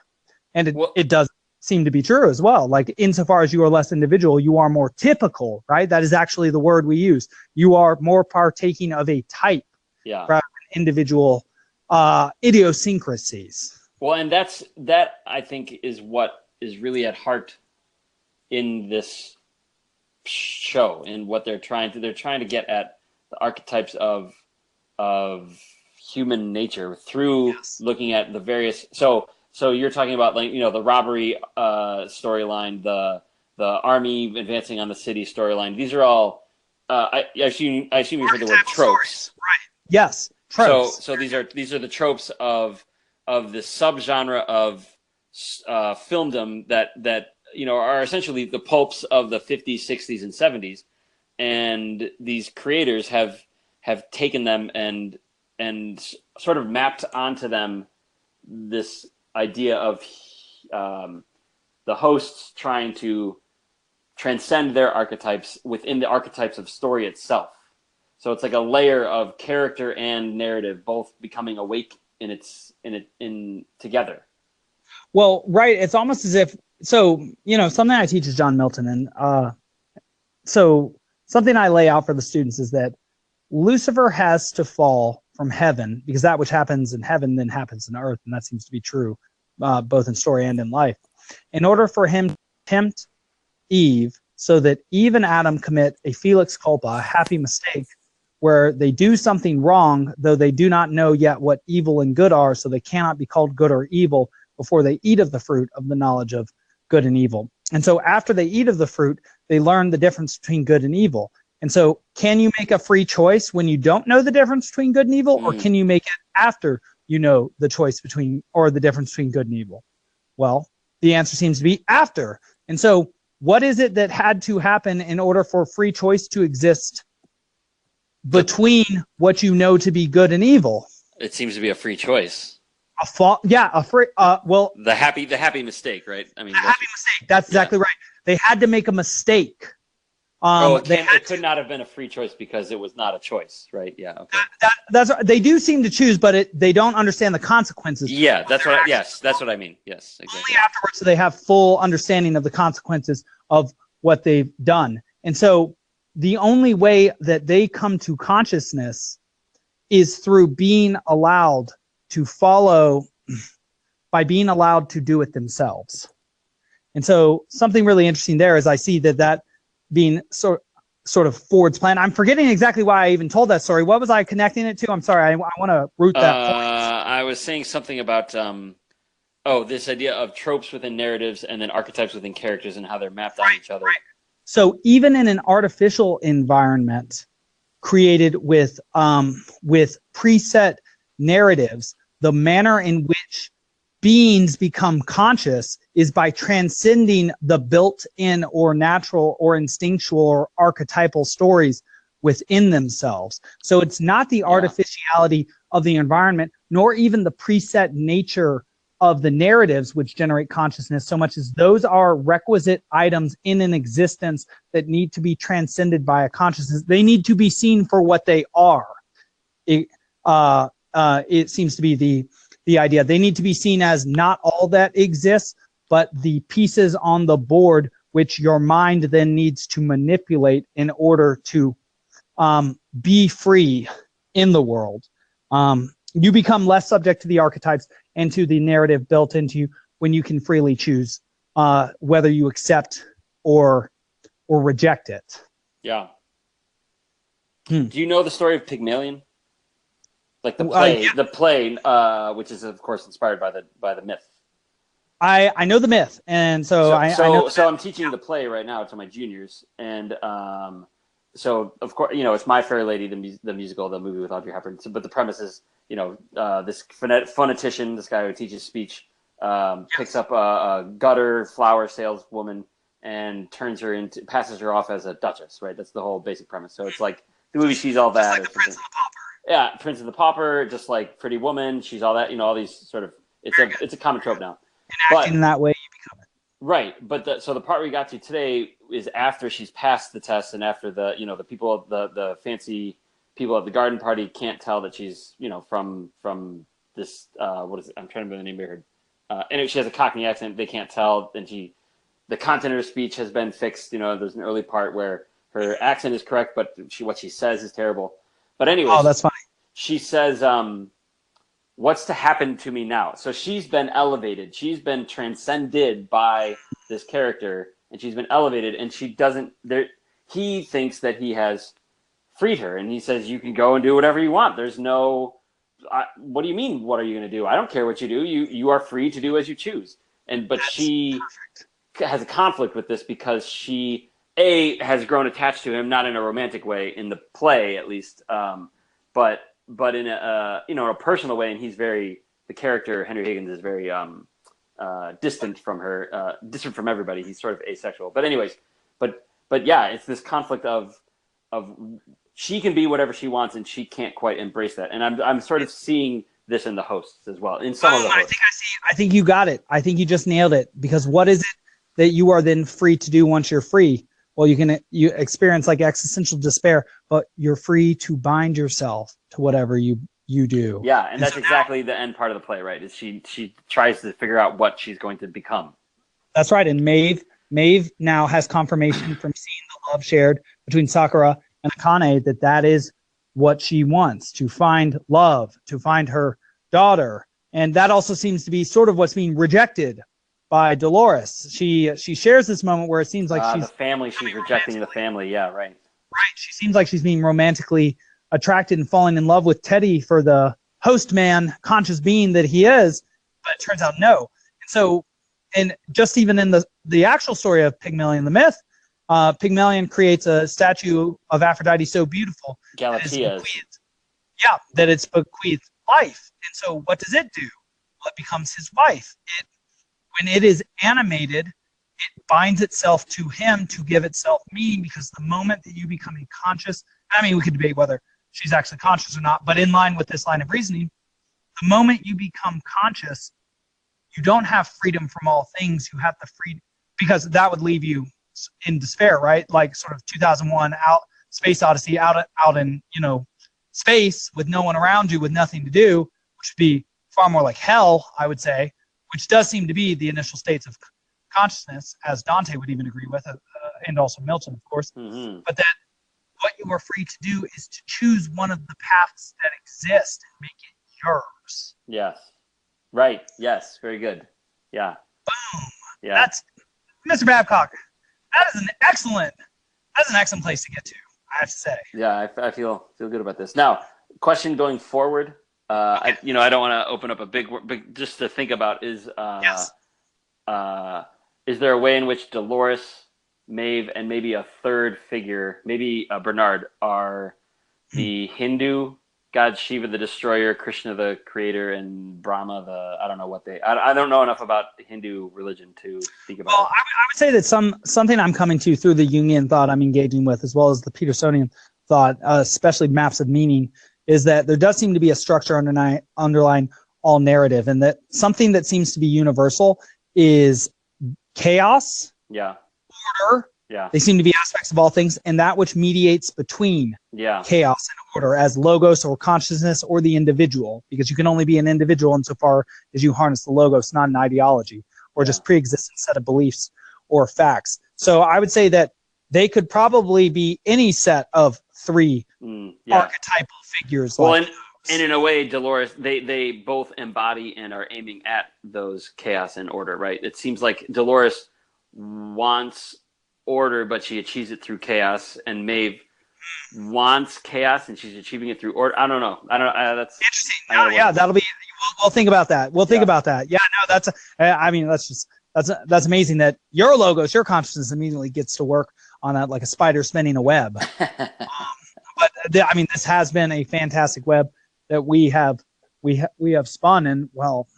and it does seem to be true as well. Like insofar as you are less individual, you are more typical, right? That is actually the word we use. You are more partaking of a type, rather than individual idiosyncrasies. Well, and that I think is what is really at heart in this show, and what they're trying to get at the archetypes of human nature through looking at the various. So you're talking about, like, you know, the robbery storyline, the army advancing on the city storyline. These are all I assume you heard the word tropes, right? Yes, tropes. So these are the tropes of the subgenre of filmdom that you know are essentially the pulps of the 50s, 60s, and 70s. And these creators have taken them and sort of mapped onto them this idea of the hosts trying to transcend their archetypes within the archetypes of story itself. So it's like a layer of character and narrative both becoming awake in together. Well, right. It's almost as if, so, you know, something I teach is John Milton, and so something I lay out for the students is that Lucifer has to fall from heaven, because that which happens in heaven then happens in earth, and that seems to be true both in story and in life. In order for him to tempt Eve so that Eve and Adam commit a felix culpa, a happy mistake, where they do something wrong, though they do not know yet what evil and good are, so they cannot be called good or evil before they eat of the fruit of the knowledge of good and evil. And so after they eat of the fruit, they learn the difference between good and evil. And so can you make a free choice when you don't know the difference between good and evil, or can you make it after you know the choice between, or the difference between good and evil? Well, the answer seems to be after. And so what is it that had to happen in order for free choice to exist between what you know to be good and evil? It seems to be a free choice. Well, the happy mistake, right? I mean, the happy mistake. That's exactly right. They had to make a mistake. It could not have been a free choice because it was not a choice, right? Yeah. Okay. That's they do seem to choose, but they don't understand the consequences. Yeah, that's what I mean. Yes, exactly. Only afterwards do they have full understanding of the consequences of what they've done. And so the only way that they come to consciousness is through being allowed to follow, by being allowed to do it themselves. And so something really interesting there is I see that being sort of Ford's plan. I'm forgetting exactly why I even told that story. What was I connecting it to? I'm sorry. I want to root that point. I was saying something about this idea of tropes within narratives and then archetypes within characters and how they're mapped on each other. Right. So even in an artificial environment created with preset narratives, the manner in which beings become conscious is by transcending the built-in or natural or instinctual or archetypal stories within themselves. So it's not the artificiality of the environment, nor even the preset nature of the narratives which generate consciousness, so much as those are requisite items in an existence that need to be transcended by a consciousness. They need to be seen for what they are. It seems to be the idea. They need to be seen as not all that exists, but the pieces on the board which your mind then needs to manipulate in order to be free in the world. You become less subject to the archetypes and to the narrative built into you when you can freely choose whether you accept or reject it. Yeah. Do you know the story of Pygmalion? Like the play, the play, which is of course inspired by the myth. I know the myth, and so I'm teaching the play right now to my juniors, and so of course it's My Fair Lady, the musical, the movie with Audrey Hepburn. But the premise is this phonetician, this guy who teaches speech, picks up a gutter flower saleswoman and passes her off as a duchess. Right, that's the whole basic premise. So it's like the movie She's All That. Just like the Prince of the Pauper. Yeah, Prince of the Pauper, just like Pretty Woman, She's All That. All these sort of it's a common trope now. And acting in that way, you become it. Right, but so the part we got to today is after she's passed the test, and after the the fancy people at the garden party can't tell that she's from this what is it? I'm trying to remember the name of her. And she has a Cockney accent. They can't tell, and the content of her speech has been fixed. There's an early part where her accent is correct, but what she says is terrible. But anyway, that's funny. She says, what's to happen to me now? So she's been elevated. She's been transcended by this character, and she's been elevated, and he thinks that he has freed her, and he says, you can go and do whatever you want. There's no, what do you mean, what are you going to do? I don't care what you do. You are free to do as you choose. But she has a conflict with this because she, has grown attached to him, not in a romantic way, in the play at least, but in a personal way, and the character Henry Higgins is very distant from her, distant from everybody. He's sort of asexual. But anyways, but yeah, it's this conflict of she can be whatever she wants, and she can't quite embrace that. And I'm sort of seeing this in the hosts as well. In some of the hosts. I think you got it. I think you just nailed it. Because what is it that you are then free to do once you're free? Well, you experience like existential despair, but you're free to bind yourself to whatever you do. Yeah, and that's exactly the end part of the play, right? Is she tries to figure out what she's going to become. That's right. And Maeve now has confirmation from seeing the love shared between Sakura and Akane that is what she wants, to find love, to find her daughter. And that also seems to be sort of what's being rejected by Dolores. She shares this moment where it seems like she's the family. She's rejecting the family. Yeah, right. Right. She seems like she's being romantically attracted and falling in love with Teddy for the host man, conscious being that he is, but it turns out no. And so, and just even in the actual story of Pygmalion the myth, Pygmalion creates a statue of Aphrodite so beautiful Galatea. that it's bequeathed life. And so what does it do? Well, it becomes his wife. When it is animated, it binds itself to him to give itself meaning, because the moment that you become a conscious, I mean, we could debate whether she's actually conscious or not, but in line with this line of reasoning, the moment you become conscious, you don't have freedom from all things. You have the freedom, because that would leave you in despair, right? Like sort of 2001 Space Odyssey, out in, space with no one around you, with nothing to do, which would be far more like hell, I would say, which does seem to be the initial states of consciousness, as Dante would even agree with, and also Milton, of course. Mm-hmm. But that what you are free to do is to choose one of the paths that exist and make it yours. Yes. Right. Yes. Very good. Yeah. Boom. Yeah. That's Mr. Babcock. That is an excellent place to get to, I have to say. Yeah, I feel good about this. Now, question going forward. I don't want to open up a big just to think about is Yes. Is there a way in which Dolores, Maeve, and maybe a third figure, maybe Bernard, are the Hindu gods Shiva the Destroyer, Krishna the Creator, and Brahma the I don't know enough about Hindu religion to speak about. Well, it. I would say that something I'm coming to through the Jungian thought I'm engaging with, as well as the Petersonian thought, especially maps of meaning, is that there does seem to be a structure underlying all narrative, and that something that seems to be universal is chaos, Yeah. order. Yeah. They seem to be aspects of all things, and that which mediates between Yeah. chaos and order as logos or consciousness or the individual, because you can only be an individual insofar as you harness the logos, not an ideology or just pre-existing set of beliefs or facts. So I would say that they could probably be any set of three archetypal figures. Well, and in a way, Dolores, they both embody and are aiming at those chaos and order, right? It seems like Dolores wants order, but she achieves it through chaos, and Maeve wants chaos, and she's achieving it through order. I don't know. That's interesting. That'll be. We'll think about that. We'll think about that. Yeah, no, that's amazing that your logos, your consciousness immediately gets to work on that like a spider spinning a web. But this has been a fantastic web that we have spun, and well,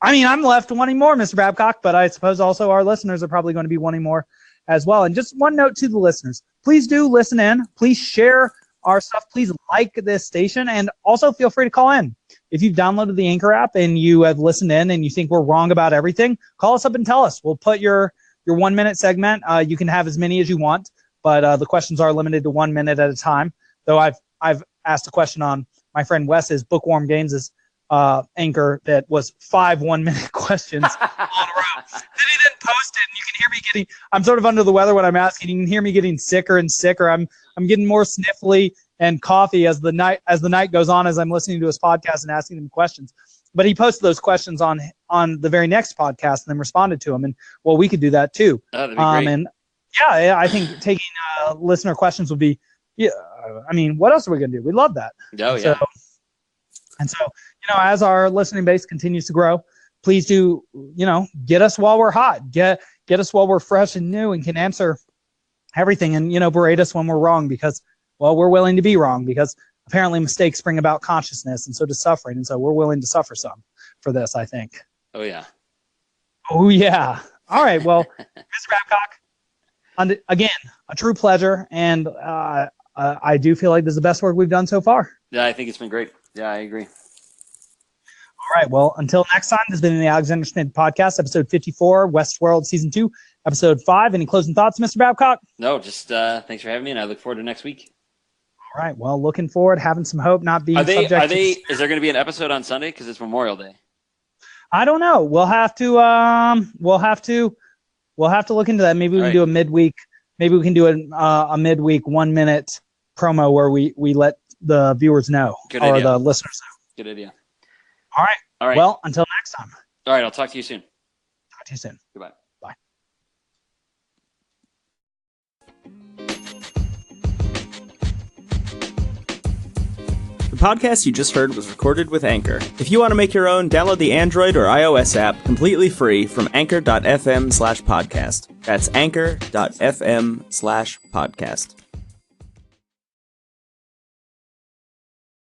I'm left wanting more, Mr. Babcock, but I suppose also our listeners are probably going to be wanting more as well. And just one note to the listeners, please do listen in. Please share our stuff. Please like this station, and also feel free to call in. If you've downloaded the Anchor app and you have listened in and you think we're wrong about everything, call us up and tell us. We'll put your 1 minute segment. You can have as many as you want, but the questions are limited to 1 minute at a time. Though I've asked a question on my friend Wes's Bookworm Games' Anchor that was 5 1-minute questions all in a row. Then he didn't post it, and you can hear me getting. I'm sort of under the weather when I'm asking. You can hear me getting sicker and sicker. I'm getting more sniffly and coughy as the night goes on, as I'm listening to his podcast and asking him questions. But he posted those questions on the very next podcast and then responded to them. And well, we could do that too. Oh, that'd be great. And yeah, I think taking listener questions would be. Yeah, what else are we gonna do? We love that. Oh, yeah. So, as our listening base continues to grow, please do, get us while we're hot, get us while we're fresh and new and can answer everything, and, berate us when we're wrong, because, well, we're willing to be wrong, because apparently mistakes bring about consciousness, and so does suffering. And so we're willing to suffer some for this, I think. Oh, yeah. Oh, yeah. All right. Well, Mr. Babcock, again, a true pleasure. And I do feel like this is the best work we've done so far. Yeah, I think it's been great. Yeah, I agree. All right. Well, until next time, this has been the Alexander Schmidt Podcast, episode 54, Westworld, season 2, episode 5. Any closing thoughts, Mr. Babcock? No, just thanks for having me, and I look forward to next week. All right. Well, looking forward, having some hope, not being Is there going to be an episode on Sunday? Because it's Memorial Day. I don't know. We'll have to look into that. Maybe we can do a midweek. Maybe we can do a midweek 1 minute promo where we let the viewers know. Good or idea. The listeners know. Good idea. All right. All right. Well, until next time. All right. I'll talk to you soon. Talk to you soon. Goodbye. Bye. The podcast you just heard was recorded with Anchor. If you want to make your own, download the Android or iOS app completely free from anchor.fm/podcast. That's anchor.fm/podcast.